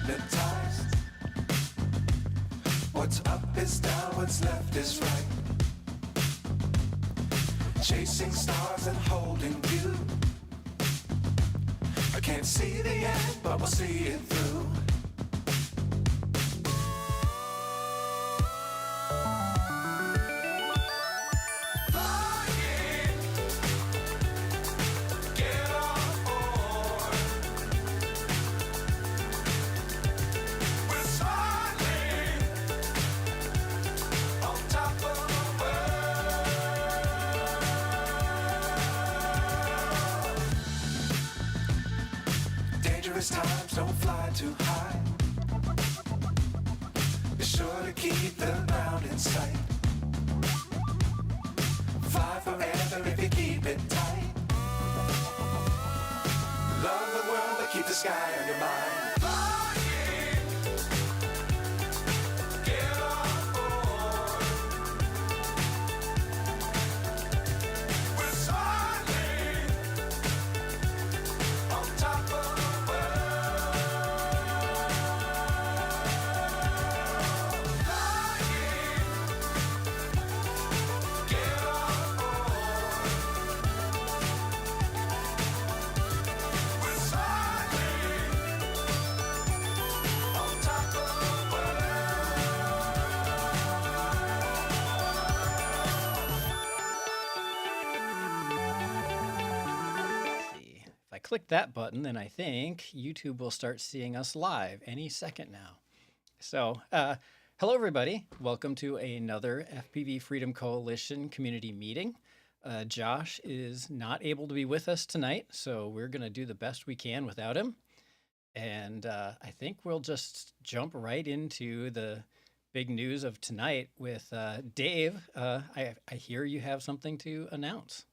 hypnotized. What's up is down, what's left is right. Chasing stars and holding you. I can't see the end, but we'll see it through. Times don't fly too high. Be sure to keep the ground in sight. Fly forever if you keep it tight. Love the world but keep the sky on your mind. Click that button, then I think YouTube will start seeing us live any second now. So, hello everybody. Welcome to another FPV Freedom Coalition community meeting. Josh is not able to be with us tonight, so we're going to do the best we can without him. And I think we'll just jump right into the big news of tonight with Dave. I hear you have something to announce.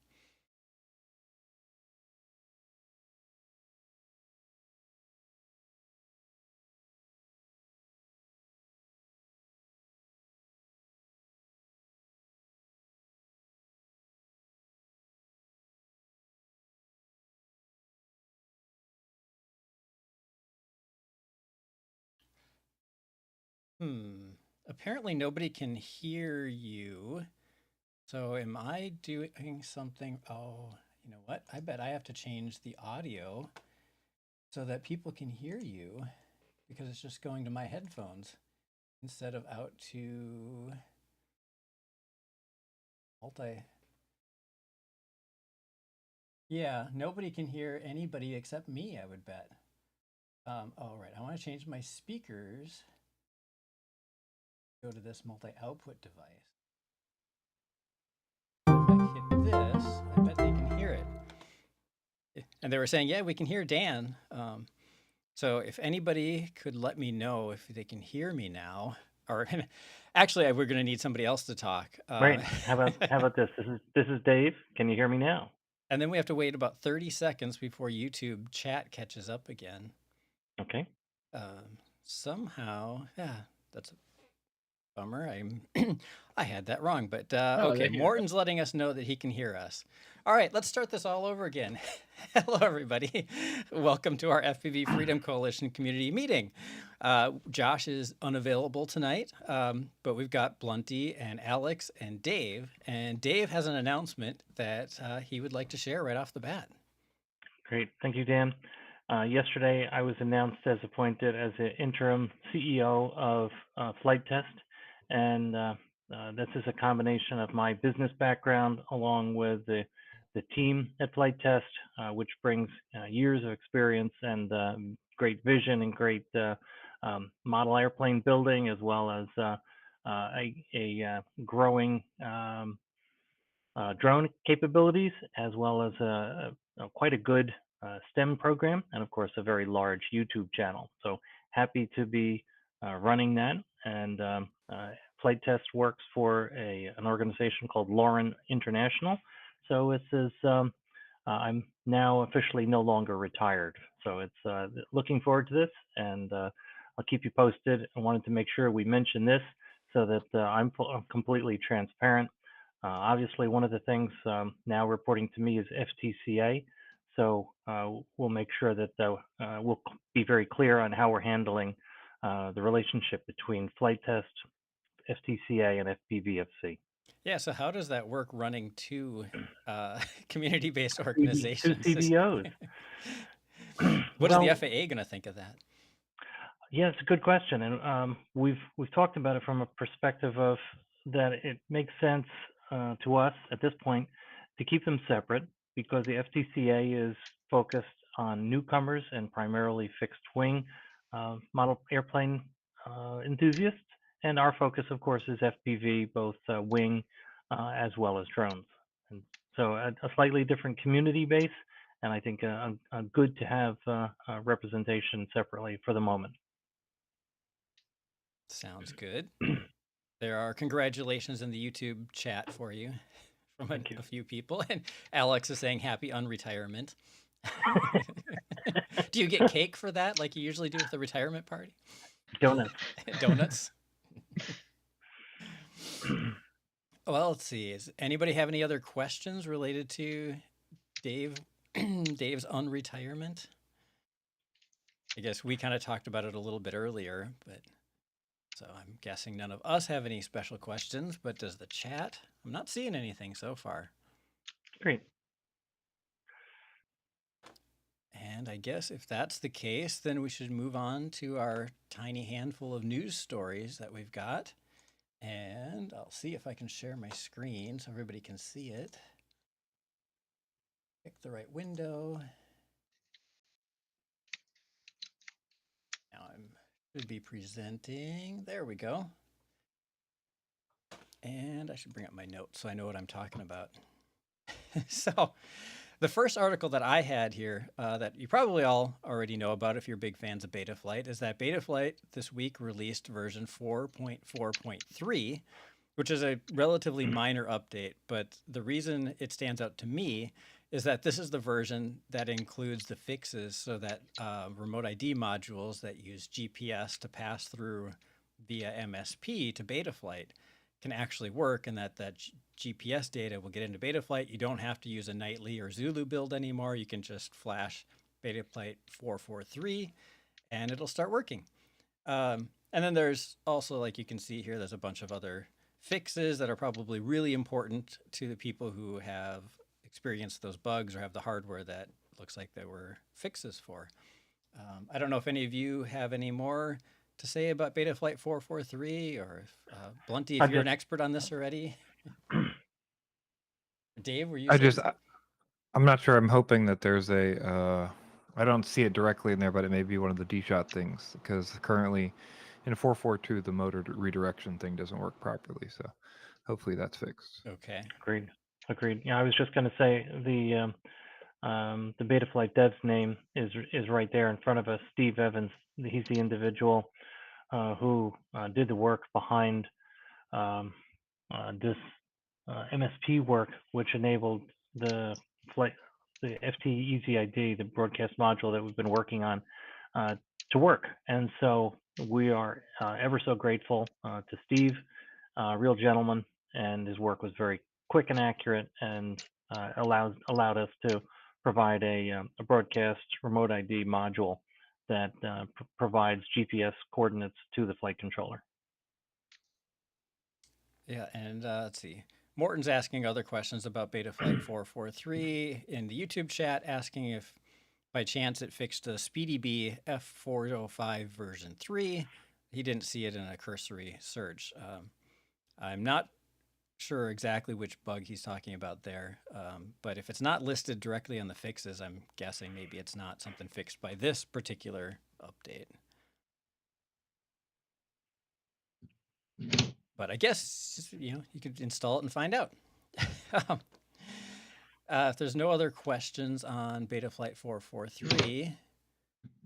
Apparently nobody can hear you. So am I doing something? Oh, you know what? I bet I have to change the audio so that people can hear you because it's just going to my headphones instead of out to multi. Yeah, nobody can hear anybody except me, I would bet. All right, I want to change my speakers. Go to this multi-output device. If I hit this, I bet they can hear it. And they were saying, yeah, we can hear Dan. So if anybody could let me know if they can hear me now, or actually, we're going to need somebody else to talk. Right. How about this? This is Dave. Can you hear me now? And then we have to wait about 30 seconds before YouTube chat catches up again. Okay. Somehow, yeah, that's a bummer. I had that wrong, but okay. Morton's letting us know that he can hear us. All right, let's start this all over again. Hello, everybody. Welcome to our FPV Freedom Coalition community meeting. Josh is unavailable tonight, but we've got Blunty and Alex and Dave. And Dave has an announcement that he would like to share right off the bat. Great. Thank you, Dan. Yesterday, I was announced as appointed as the interim CEO of Flite Test. And this is a combination of my business background along with the team at Flite Test, which brings years of experience and great vision and great model airplane building, as well as a growing drone capabilities, as well as quite a good STEM program, and of course a very large YouTube channel. So happy to be running that. And Flite Test works for an organization called Lauren International. So it says I'm now officially no longer retired. So it's looking forward to this, and I'll keep you posted. I wanted to make sure we mention this so that I'm completely transparent. Obviously, one of the things now reporting to me is FTCA. So we'll make sure that we'll be very clear on how we're handling the relationship between Flite Test, FTCA, and FPVFC. Yeah, so how does that work running two community-based Two organizations? CBOs. What is the Well, FAA going to think of that? yeah, it's a good question, and we've talked about it from a perspective of that it makes sense to us at this point to keep them separate because the FTCA is focused on newcomers and primarily fixed wing model airplane enthusiasts, and our focus, of course, is FPV, both wing as well as drones. And so a slightly different community base, and I think good to have representation separately for the moment. Sounds good. There are congratulations in the YouTube chat for you from Thank you. a few people. And Alex is saying happy unretirement. Do you get cake for that like you usually do with the retirement party? Donuts. Donuts? Well, let's see. Does anybody have any other questions related to Dave's unretirement? I guess we kind of talked about it a little bit earlier, but so I'm guessing none of us have any special questions, but does the chat? I'm not seeing anything so far. Great. And I guess if that's the case, then we should move on to our tiny handful of news stories that we've got. And I'll see if I can share my screen so everybody can see it. Pick the right window. Now I should be presenting. There we go. And I should bring up my notes so I know what I'm talking about. So the first article that I had here that you probably all already know about if you're big fans of Betaflight is that Betaflight this week released version 4.4.3, which is a relatively minor update. But the reason it stands out to me is that this is the version that includes the fixes so that remote ID modules that use GPS to pass through via MSP to Betaflight can actually work, and that GPS data will get into Betaflight. You don't have to use a nightly or Zulu build anymore. You can just flash Betaflight 4.4.3 and it'll start working. And then there's also, like you can see here, there's a bunch of other fixes that are probably really important to the people who have experienced those bugs or have the hardware that looks like there were fixes for. I don't know if any of you have any more to say about Betaflight 4.4.3, or if, Blunty, if you're an expert on this already. Dave, were you? I'm not sure. I'm hoping that there's a. I don't see it directly in there, but it may be one of the D-shot things because currently in 4.4.2 the motor redirection thing doesn't work properly. So hopefully that's fixed. Okay. Agreed. Yeah, I was just going to say the Betaflight dev's name is right there in front of us. Steve Evans. He's the individual who did the work behind this MSP work, which enabled the FT Easy ID, the broadcast module that we've been working on, to work. And so we are ever so grateful to Steve, real gentleman, and his work was very quick and accurate, and allowed us to provide a broadcast remote ID module that provides GPS coordinates to the flight controller. Yeah, and let's see. Morton's asking other questions about Betaflight 4.4.3 in the YouTube chat, asking if by chance it fixed a SpeedyB F405 version 3. He didn't see it in a cursory search. I'm not sure exactly which bug he's talking about there, but if it's not listed directly on the fixes, I'm guessing maybe it's not something fixed by this particular update. But I guess, you could install it and find out. If there's no other questions on Betaflight 4.4.3,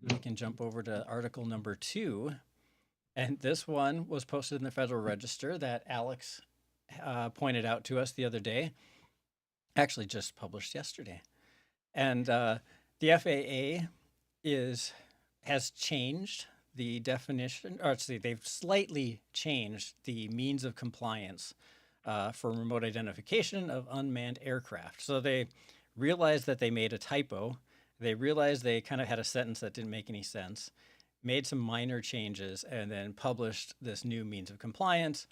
we can jump over to article number 2. And this one was posted in the Federal Register that Alex pointed out to us the other day. Actually just published yesterday. And the FAA has changed the definition, or see, they've slightly changed the means of compliance for remote identification of unmanned aircraft. So they realized that they made a typo. They realized they kind of had a sentence that didn't make any sense, made some minor changes, and then published this new means of compliance.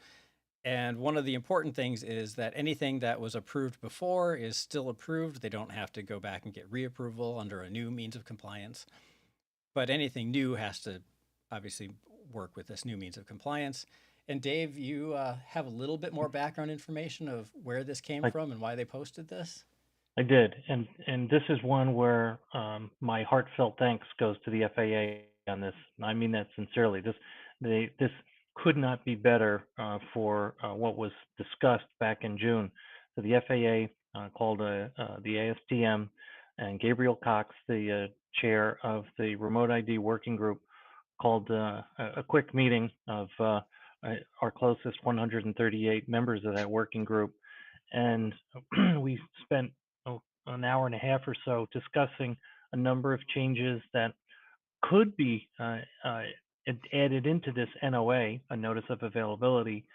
And one of the important things is that anything that was approved before is still approved. They don't have to go back and get reapproval under a new means of compliance. But anything new has to obviously work with this new means of compliance. And Dave, you have a little bit more background information of where this came from and why they posted this? I did, and this is one where my heartfelt thanks goes to the FAA on this. I mean that sincerely. This could not be better for what was discussed back in June. So the FAA called the ASTM, and Gabriel Cox, the chair of the Remote ID Working Group, called a quick meeting of our closest 138 members of that working group, and we spent an hour and a half or so discussing a number of changes that could be added into this NOA, a notice of availability,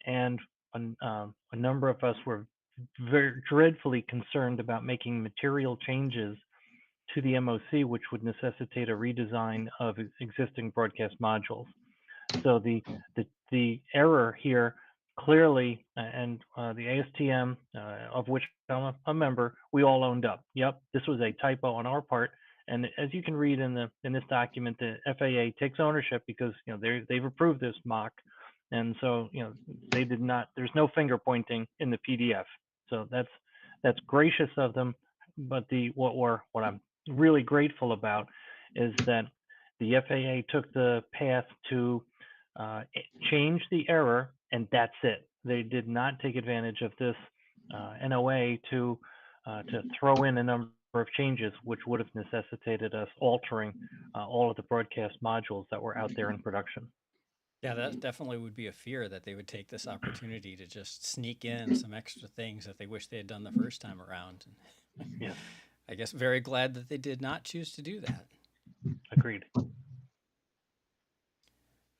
and a number of us were very dreadfully concerned about making material changes to the MOC, which would necessitate a redesign of existing broadcast modules. So the error here clearly, and the ASTM, of which I'm a member, we all owned up. Yep, this was a typo on our part. And as you can read in this document, the FAA takes ownership because they've approved this mock, and so they did not. There's no finger pointing in the PDF. So that's gracious of them. But what I'm really grateful about is that the FAA took the path to change the error, and that's it. They did not take advantage of this NOA to throw in a number of changes, which would have necessitated us altering all of the broadcast modules that were out there in production. Yeah, that definitely would be a fear that they would take this opportunity to just sneak in some extra things that they wish they had done the first time around. Yes, I guess very glad that they did not choose to do that. agreed.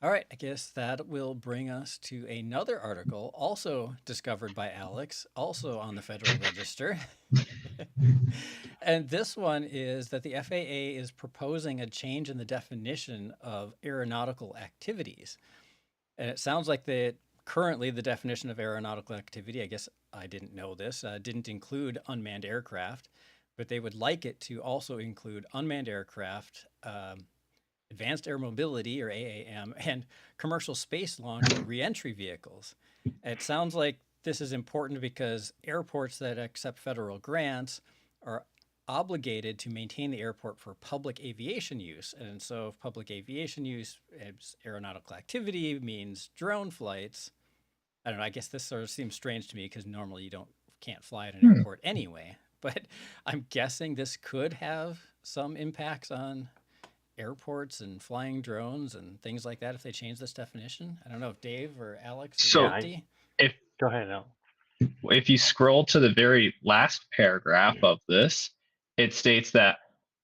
All right, I guess that will bring us to another article, also discovered by Alex, also on the Federal Register. And this one is that the FAA is proposing a change in the definition of aeronautical activities. And it sounds like that currently the definition of aeronautical activity, I guess I didn't know this, didn't include unmanned aircraft, but they would like it to also include unmanned aircraft, advanced air mobility, or AAM, and commercial space launch or reentry vehicles. It sounds like this is important because airports that accept federal grants are obligated to maintain the airport for public aviation use. And so if public aviation use is aeronautical activity means drone flights. I don't know, I guess this sort of seems strange to me because normally you can't fly at an airport anyway. But I'm guessing this could have some impacts on airports and flying drones and things like that if they change this definition. I don't know if Dave or Alex or So Dusty. Go ahead, Al. if you scroll to the very last paragraph of this, it states that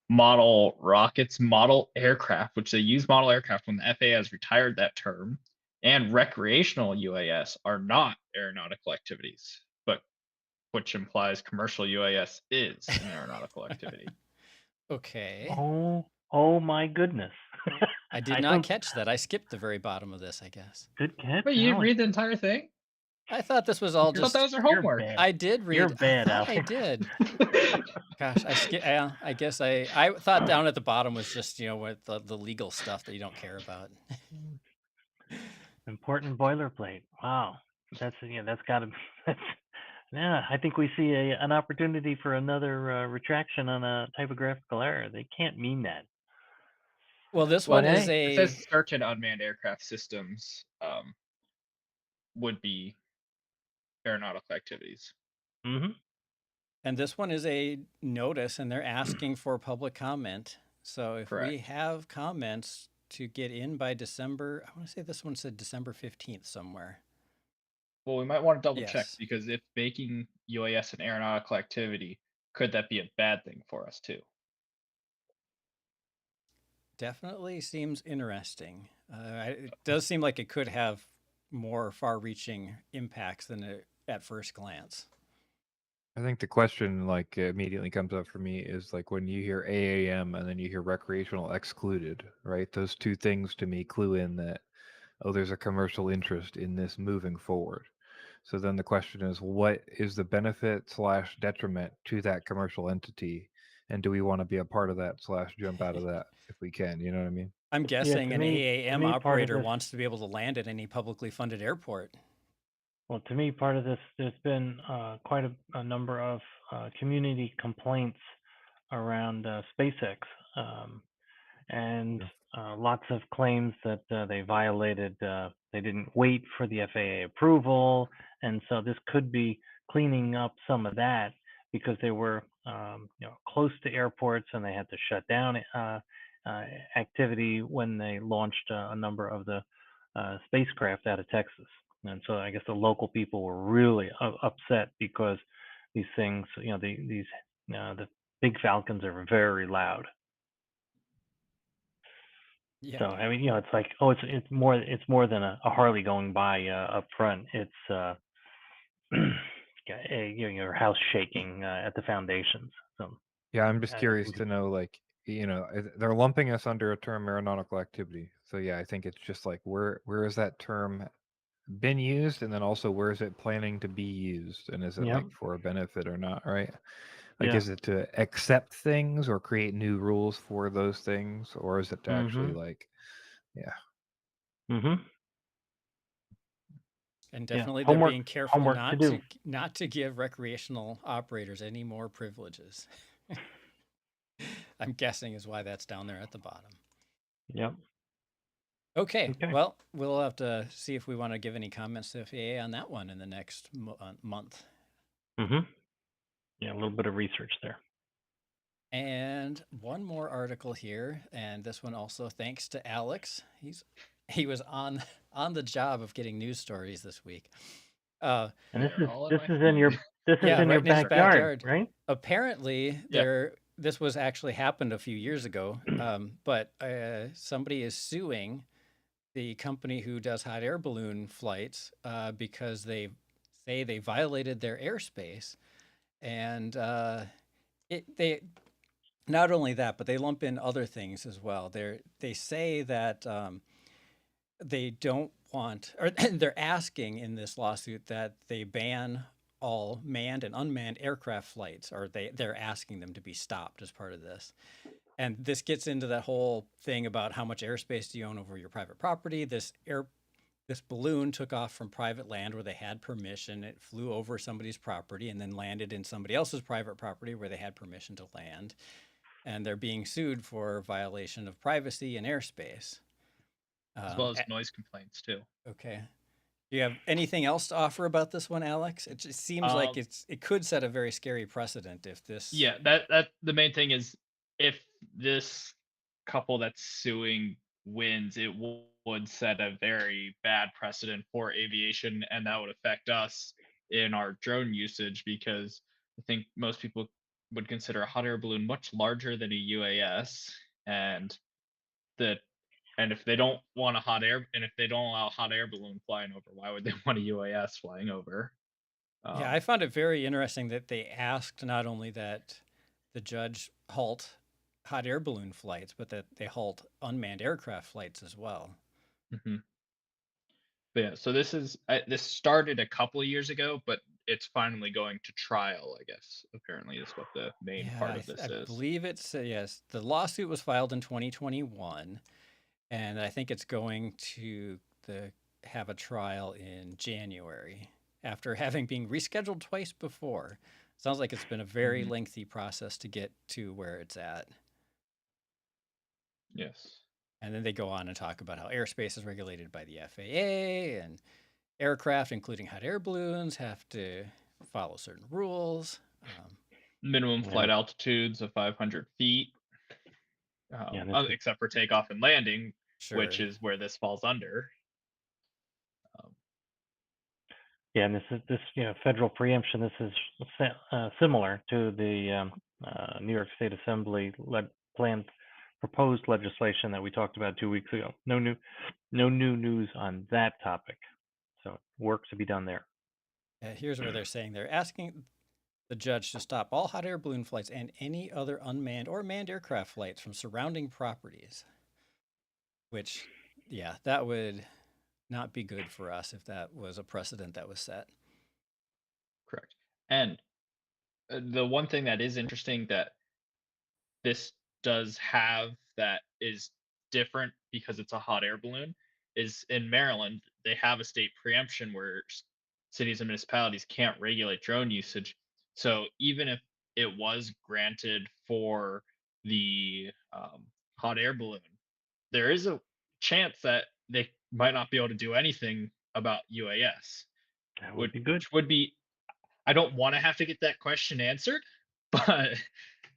model rockets, model aircraft, which they use model aircraft when the FAA has retired that term, and recreational UAS are not aeronautical activities, but which implies commercial UAS is an aeronautical activity. Okay. Oh my goodness. I did not catch that. I skipped the very bottom of this, I guess. Good catch. Wait, you didn't Alex. read the entire thing? I thought this was all I thought just. that was their You're homework. bad. I did read. You're bad, I thought I Alex. did. Gosh, I guess I thought down at the bottom was just what the legal stuff that you don't care about. Important boilerplate. Wow. That's gotta be. Yeah, I think we see an opportunity for another retraction on a typographical error. They can't mean that. Well, this But one is hey, It says certain unmanned aircraft systems would be aeronautical activities. and this one is a notice, and they're asking for public comment. So if we Correct. have comments to get in by December, I want to say this one said December 15th somewhere. Well, we might want to double check Yes. because if making UAS an aeronautical activity, could that be a bad thing for us too? Definitely seems interesting. It does seem like it could have more far-reaching impacts than at first glance. I think the question like immediately comes up for me is like when you hear AAM and then you hear recreational excluded, right? Those two things to me clue in that, oh, there's a commercial interest in this moving forward. So then the question is, what is the benefit slash detriment to that commercial entity? And do we want to be a part of that slash jump out of that if we can? You know what I mean? I'm Yeah, guessing to an to AAM me, part of operator this, wants to be able to land at any publicly funded airport. well, to me, part of this, there's been quite a number of community complaints around SpaceX, and Yeah. lots of claims that they violated, they didn't wait for the FAA approval, and so this could be cleaning up some of that because they were, close to airports and they had to shut down activity when they launched a number of the spacecraft out of Texas. And so I guess the local people were really upset because these things, the big Falcons are very loud. Yeah. So I mean, it's like, oh, it's more than a Harley going by up front. It's your house shaking at the foundations. So Yeah, I'm just I curious think to know, like, they're lumping us under a term aeronautical activity. So yeah, I think it's just like where is that term been used, and then also where is it planning to be used, and is it yeah, like for a benefit or not, right? Like, yeah, is it to accept things or create new rules for those things, or is it to actually mm-hmm, like, yeah, mm-hmm, And yeah. definitely they're Homework, being careful homework to do. not to give recreational operators any more privileges. I'm guessing is why that's down there at the bottom. Yep. Okay, Okay. well, we'll have to see if we want to give any comments to FAA on that one in the next month. Mm-hmm. Yeah, a little bit of research there. And one more article here, and this one also thanks to Alex. He was on the job of getting news stories this week. And this They're is all in this my is in feed. your this is Yeah, in right your in his backyard, backyard. right? Apparently, Yeah. this was actually happened a few years ago, but somebody is suing the company who does hot air balloon flights because they say they violated their airspace, and they not only that, but they lump in other things as well. They say that they don't want, or they're asking in this lawsuit that they ban all manned and unmanned aircraft flights, or they're asking them to be stopped as part of this. And this gets into that whole thing about how much airspace do you own over your private property. This balloon took off from private land where they had permission. It flew over somebody's property and then landed in somebody else's private property where they had permission to land. And they're being sued for violation of privacy and airspace. As well as noise complaints too. Okay. Do you have anything else to offer about this one, Alex? It just seems like it could set a very scary precedent if this. Yeah, that the main thing is if this couple that's suing wins, it would set a very bad precedent for aviation, and that would affect us in our drone usage because I think most people would consider a hot air balloon much larger than a UAS, and that and if they don't want a hot air and if they don't allow a hot air balloon flying over, why would they want a UAS flying over? Yeah, I found it very interesting that they asked not only that the judge halt hot air balloon flights, but that they halt unmanned aircraft flights as well. Mhm. But yeah, so this started a couple of years ago, but it's finally going to trial, I guess. Apparently, is what the main Yeah, part of this I is. believe it's yes. The lawsuit was filed in 2021, and I think it's going to have a trial in January after having been rescheduled twice before. Sounds like it's been a very lengthy process to get to where it's at. Yes. And then they go on and talk about how airspace is regulated by the FAA and aircraft, including hot air balloons, have to follow certain rules. Minimum Yeah. flight altitudes of 500 feet, except for takeoff and landing, Sure. which is where this falls under. Yeah, and this federal preemption. This is similar to the New York State Assembly planned proposed legislation that we talked about 2 weeks ago. No new news on that topic. So work to be done there. Here's where they're saying they're asking the judge to stop all hot air balloon flights and any other unmanned or manned aircraft flights from surrounding properties. Which, yeah, that would not be good for us if that was a precedent that was set. Correct. And the one thing that is interesting that this does have that is different because it's a hot air balloon is in Maryland, they have a state preemption where cities and municipalities can't regulate drone usage. So even if it was granted for the hot air balloon, there is a chance that they might not be able to do anything about UAS, That would which be good. would be, I don't want to have to get that question answered, but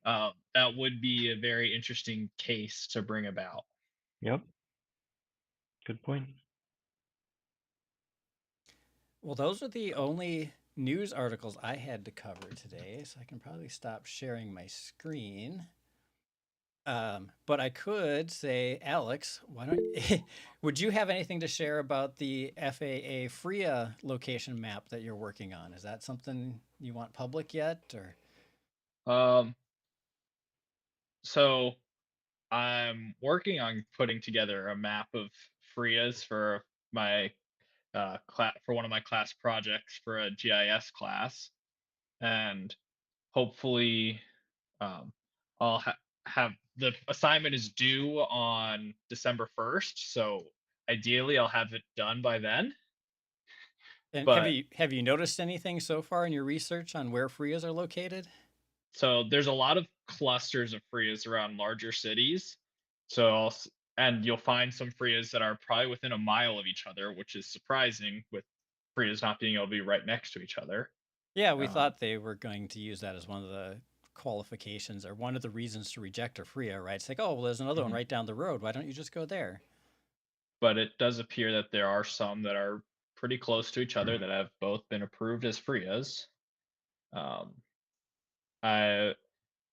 that would be a very interesting case to bring about. Yep. Good point. Well, those are the only news articles I had to cover today, so I can probably stop sharing my screen. But I could say, Alex, why don't would you have anything to share about the FAA FRIA location map that you're working on? Is that something you want public yet, or? Um, so I'm working on putting together a map of FRIAs for my for one of my class projects for a GIS class, and hopefully um, I'll have the assignment is due on December 1st, so ideally I'll have it done by then. And But have you noticed anything so far in your research on where FRIAs are located? so there's a lot of clusters of FRIAs around larger cities. So and you'll find some FRIAs that are probably within a mile of each other, which is surprising with FRIAs not being able to be right next to each other. Yeah, we Um, thought they were going to use that as one of the qualifications or one of the reasons to reject a FRIA, right? It's like, oh, well, there's another one mhm. right down the road. Why don't you just go there? But it does appear that there are some that are pretty close to each other that have both been approved as FRIAs. Um, I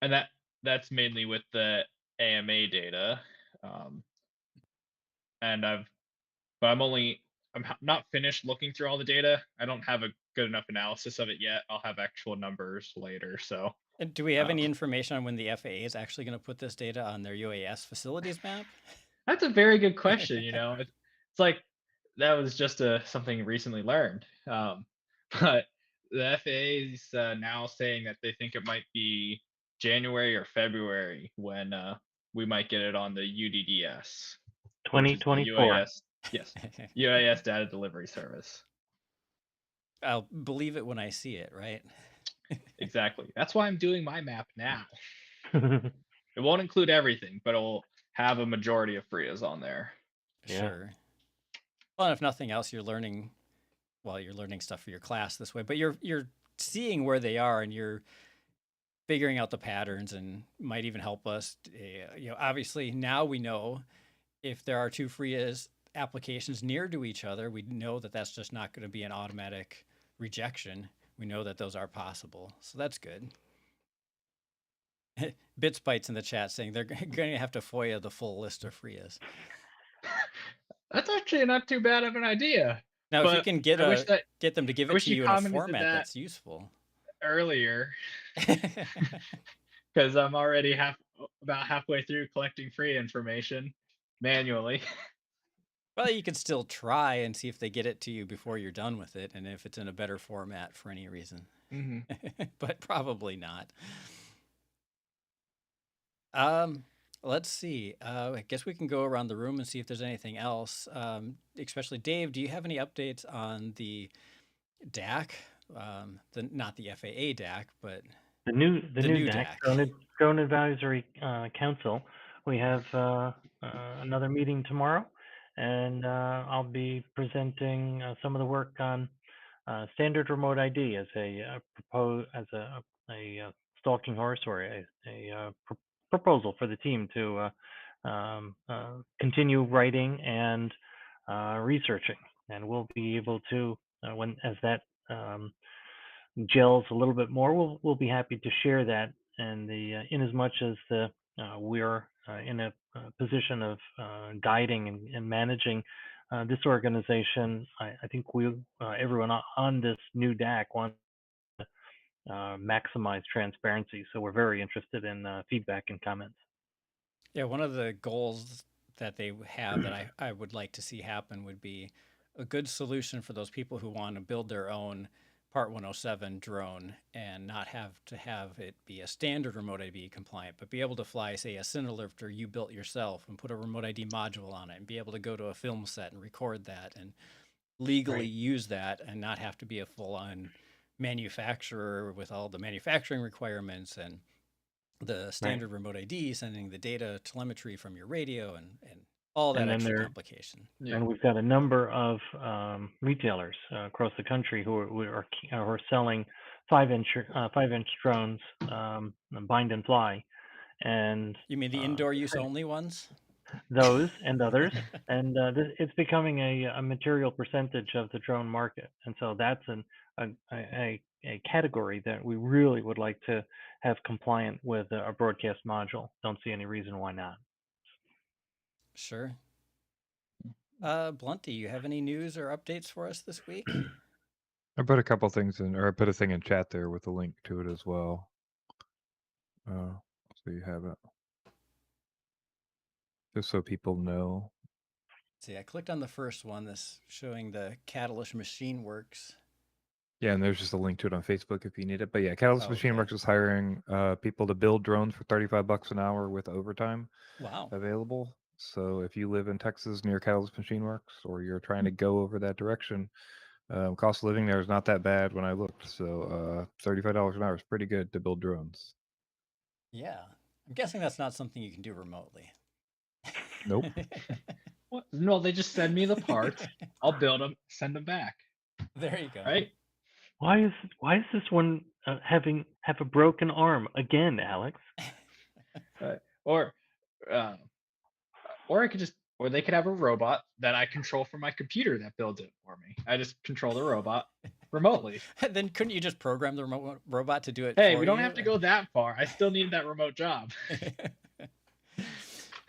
and that's mainly with the AMA data. Um, and but I'm not finished looking through all the data. I don't have a good enough analysis of it yet. I'll have actual numbers later. So And do we have um, any information on when the FAA is actually going to put this data on their UAS facilities map? that's a very good question. It's like that was just something recently learned. But the FAA is now saying that they think it might be January or February when we might get it on the UDDS, which is the 2024. UAS. Yes, UAS data delivery service. I'll believe it when I see it, right? Exactly. That's why I'm doing my map now. It won't include everything, but it'll have a majority of FRIAs on there. Yeah. Sure. Well, and if nothing else, you're learning stuff for your class this way, but you're seeing where they are and you're figuring out the patterns and might even help us. Obviously now we know if there are two FRIAs applications near to each other, we know that that's just not going to be an automatic rejection. We know that those are possible, so that's good. Bits Bites in the chat saying they're going to have to FOIA the full list of FRIAs. That's actually not too bad of an idea. Now, if you But can get them to give I it wish to you you in a commented format that that's useful. earlier, because I'm already about halfway through collecting free information manually. Well, you could still try and see if they get it to you before you're done with it, and if it's in a better format for any reason. But probably not. Let's see. I guess we can go around the room and see if there's anything else. Especially Dave, do you have any updates on the DAC? Not the FAA DAC, but The new new DAC, DAC. Drone Advisory Council. We have another meeting tomorrow, and I'll be presenting some of the work on standard remote ID as a stalking horse or a proposal for the team to continue writing and researching, and we'll be able to as that gels a little bit more, we'll be happy to share that. And in as much as we're in a position of guiding and managing this organization, I think everyone on this new DAC wants to maximize transparency. So we're very interested in feedback and comments. Yeah, one of the goals that they have that I would like to see happen would be a good solution for those people who want to build their own Part 107 drone and not have to have it be a standard remote ID compliant, but be able to fly, say, a Cinelifter you built yourself and put a remote ID module on it and be able to go to a film set and record that and legally Right. use that and not have to be a full-on manufacturer with all the manufacturing requirements and the Right. standard remote ID, sending the data telemetry from your radio and all that And then extra there, complication. Yeah. and we've got a number of retailers across the country who are selling 5-inch drones, bind and fly, and You mean the indoor use only ones? those and others. And it's becoming a material percentage of the drone market. And so that's a category that we really would like to have compliant with a broadcast module. Don't see any reason why not. Sure. Blunty, you have any news or updates for us this week? I put a couple things in, or I put a thing in chat there with a link to it as well. So you have it. Just so people know. See, I clicked on the first one, this showing the Catalyst Machine Works. Yeah, and there's just a link to it on Facebook if you need it. But yeah, Catalyst Machine Okay. Works is hiring people to build drones for $35 an hour with overtime Wow. available. So if you live in Texas near Catalyst Machine Works, or you're trying to go over that direction, cost of living there is not that bad when I looked. So $35 an hour is pretty good to build drones. Yeah. I'm guessing that's not something you can do remotely. Nope. What? No, they just send me the parts. I'll build them, send them back. There you go. Right? Why is this one have a broken arm again, Alex? Or I could just, or they could have a robot that I control from my computer that builds it for me. I just control the robot remotely. Then couldn't you just program the remote robot to do it Hey, for we don't you? have to go that far. I still need that remote job.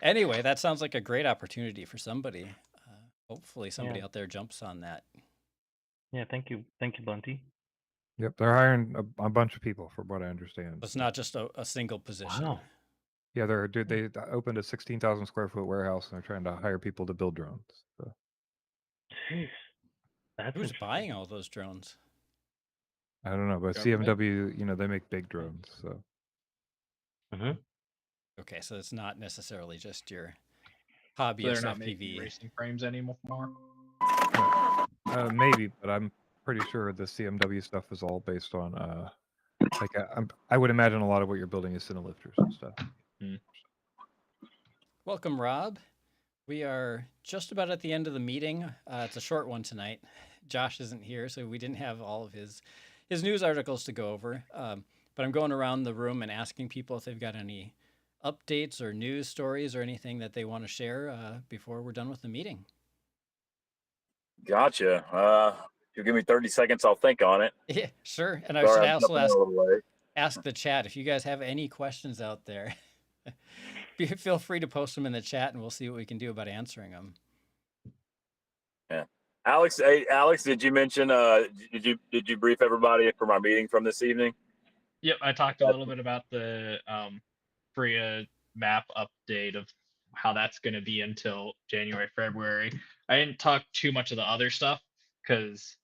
Anyway, that sounds like a great opportunity for somebody. Hopefully somebody Yeah. out there jumps on that. Yeah, thank you, Bunty. Yep, they're hiring a bunch of people, from what I understand. It's not just a single position. Wow. Yeah, they opened a 16,000 square foot warehouse and they're trying to hire people to build drones. So. Jeez. That's Who's interesting. buying all those drones? I don't know, but Government. CMW, they make big drones. So Mhm. Okay, so it's not necessarily just your So hobbyist they're not making FPV. racing frames anymore. maybe, but I'm pretty sure the CMW stuff is all based on I would imagine a lot of what you're building is Cinelifters and stuff. Welcome, Rob. We are just about at the end of the meeting. It's a short one tonight. Josh isn't here, so we didn't have all of his news articles to go over. But I'm going around the room and asking people if they've got any updates or news stories or anything that they want to share before we're done with the meeting. Gotcha. If you give me 30 seconds, I'll think on it. Yeah, sure. And I Sorry, should I'm also jumping a little late. ask the chat if you guys have any questions out there. Feel free to post them in the chat, and we'll see what we can do about answering them. Yeah, Alex. Hey, Alex, did you mention? Did you brief everybody from our meeting from this evening? Yep, I talked a little bit about the FRIA map update of how that's going to be until January, February. I didn't talk too much of the other stuff because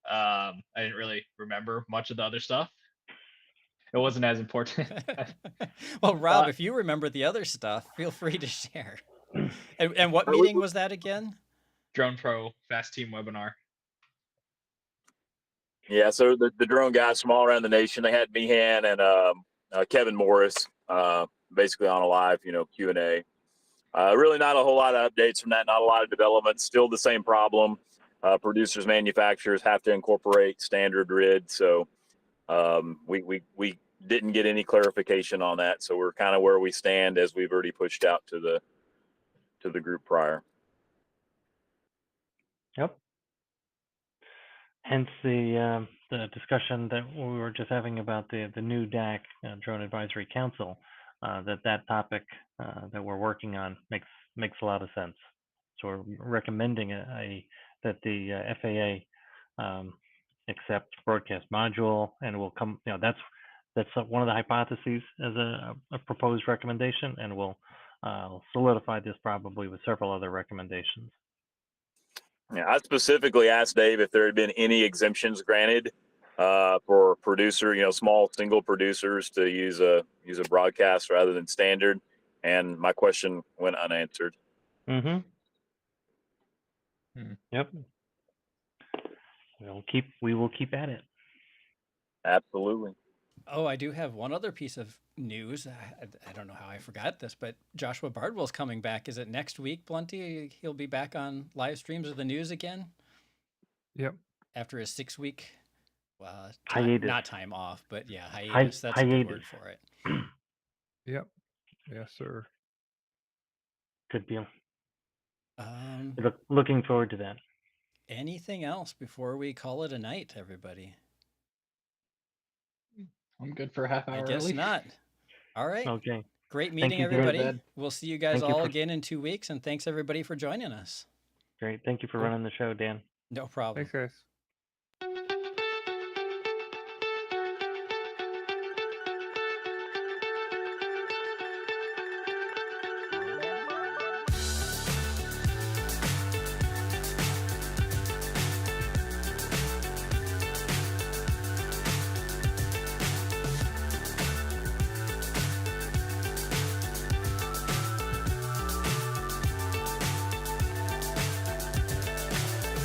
I didn't really remember much of the other stuff. It wasn't as important. Well, Rob, if you remember the other stuff, feel free to share. And what meeting was that again? Drone Pro Fast Team webinar. Yeah, so the drone guys from all around the nation, they had Meehan and Kevin Morris basically on a live, Q&A. Really not a whole lot of updates from that, not a lot of development, still the same problem. Producers, manufacturers have to incorporate standard grid, so we didn't get any clarification on that, so we're kind of where we stand as we've already pushed out to the group prior. Yep. Hence the discussion that we were just having about the new DAC, Drone Advisory Council. That topic that we're working on makes a lot of sense. So we're recommending that the FAA accept broadcast module, and we'll come. That's one of the hypotheses as a proposed recommendation, and we'll solidify this probably with several other recommendations. Yeah, I specifically asked Dave if there had been any exemptions granted for producer, small single producers to use a broadcast rather than standard, and my question went unanswered. Mm-hmm. Hmm. Yep. We will keep at it. Absolutely. Oh, I do have one other piece of news. I don't know how I forgot this, but Joshua Bardwell's coming back. Is it next week, Blunty? He'll be back on live streams of the news again? Yep. After his 6-week Hiatus. not time off, but yeah, hiatus. That's a good word for it. Yep. Yes, sir. Good deal. Um, Looking forward to that. anything else before we call it a night, everybody? I'm good for a half hour I guess early. not. All right. Okay. Great Thank meeting, you, Jared. everybody. We'll see you guys Thank you all for- again in 2 weeks, and thanks everybody for joining us. Great. Thank you for Cool. running the show, Dan. No problem. Thanks, guys.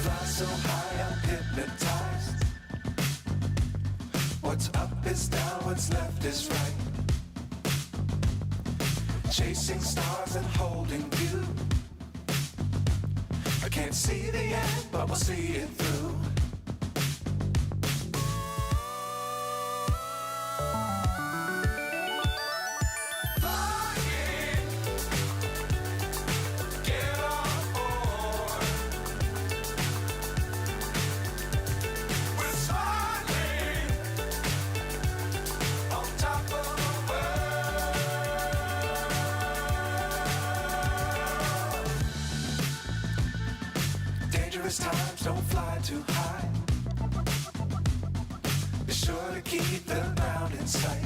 Fly so high, I'm hypnotized. What's up is down, what's left is right. Chasing stars and holding you. I can't see the end, but we'll see it through. Flying, get on board. We're smiling on top of the world. Dangerous times, don't fly too high. Be sure to keep the ground in sight.